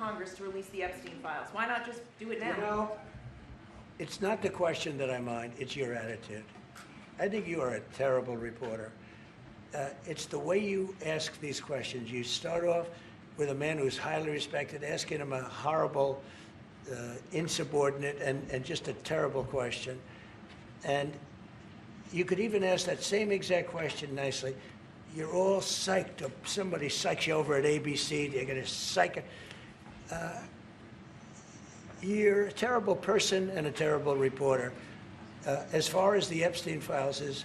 Congress to release the Epstein files? Why not just do it now? You know, it's not the question that I mind, it's your attitude. I think you are a terrible reporter. It's the way you ask these questions. You start off with a man who's highly respected, asking him a horrible, insubordinate, and just a terrible question. And you could even ask that same exact question nicely. You're all psyched up. Somebody psychs you over at ABC. They're going to psych it. You're a terrible person and a terrible reporter. As far as the Epstein files is,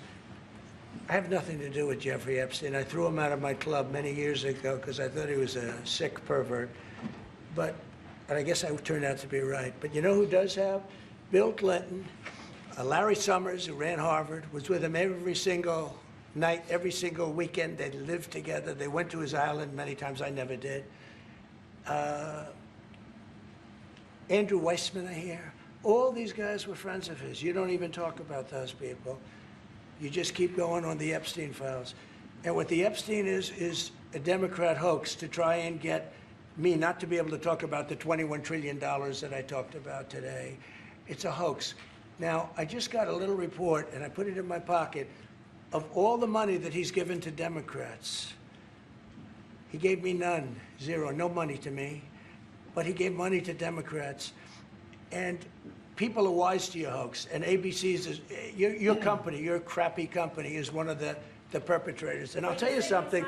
I have nothing to do with Jeffrey Epstein. I threw him out of my club many years ago because I thought he was a sick pervert. And I guess I turned out to be right. But you know who does have? Bill Clinton, Larry Summers, who ran Harvard, was with him every single night, every single weekend. They lived together. They went to his island many times. I never did. Andrew Weissman, I hear. All these guys were friends of his. You don't even talk about those people. You just keep going on the Epstein files. And what the Epstein is a Democrat hoax to try and get me not to be able to talk about the $21 trillion that I talked about today. It's a hoax. Now, I just got a little report, and I put it in my pocket, of all the money that he's given to Democrats. He gave me none, zero, no money to me. But he gave money to Democrats. And people are wise to your hoax. And ABC's, your company, your crappy company, is one of the perpetrators. And I'll tell you something.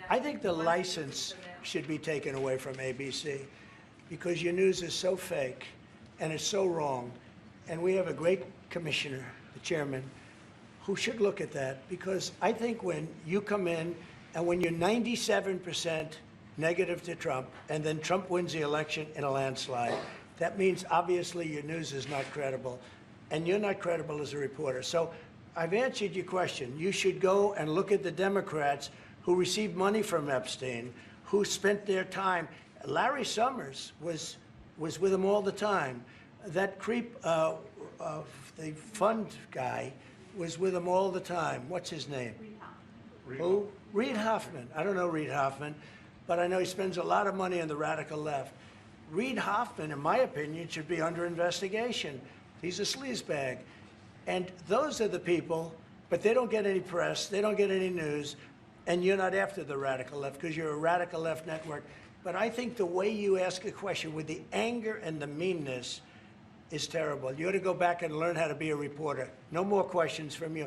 I think the license should be taken away from ABC because your news is so fake and it's so wrong. And we have a great commissioner, the chairman, who should look at that, because I think when you come in and when you're 97% negative to Trump, and then Trump wins the election in a landslide, that means obviously your news is not credible, and you're not credible as a reporter. So I've answered your question. You should go and look at the Democrats who received money from Epstein, who spent their time. Larry Summers was with him all the time. That creep, the fund guy, was with him all the time. What's his name? Reid Who? Hoffman. Reid Hoffman. I don't know Reid Hoffman, but I know he spends a lot of money on the radical left. Reid Hoffman, in my opinion, should be under investigation. He's a sleazebag. And those are the people, but they don't get any press, they don't get any news, and you're not after the radical left because you're a radical left network. But I think the way you ask a question with the anger and the meanness is terrible. You ought to go back and learn how to be a reporter. No more questions from you.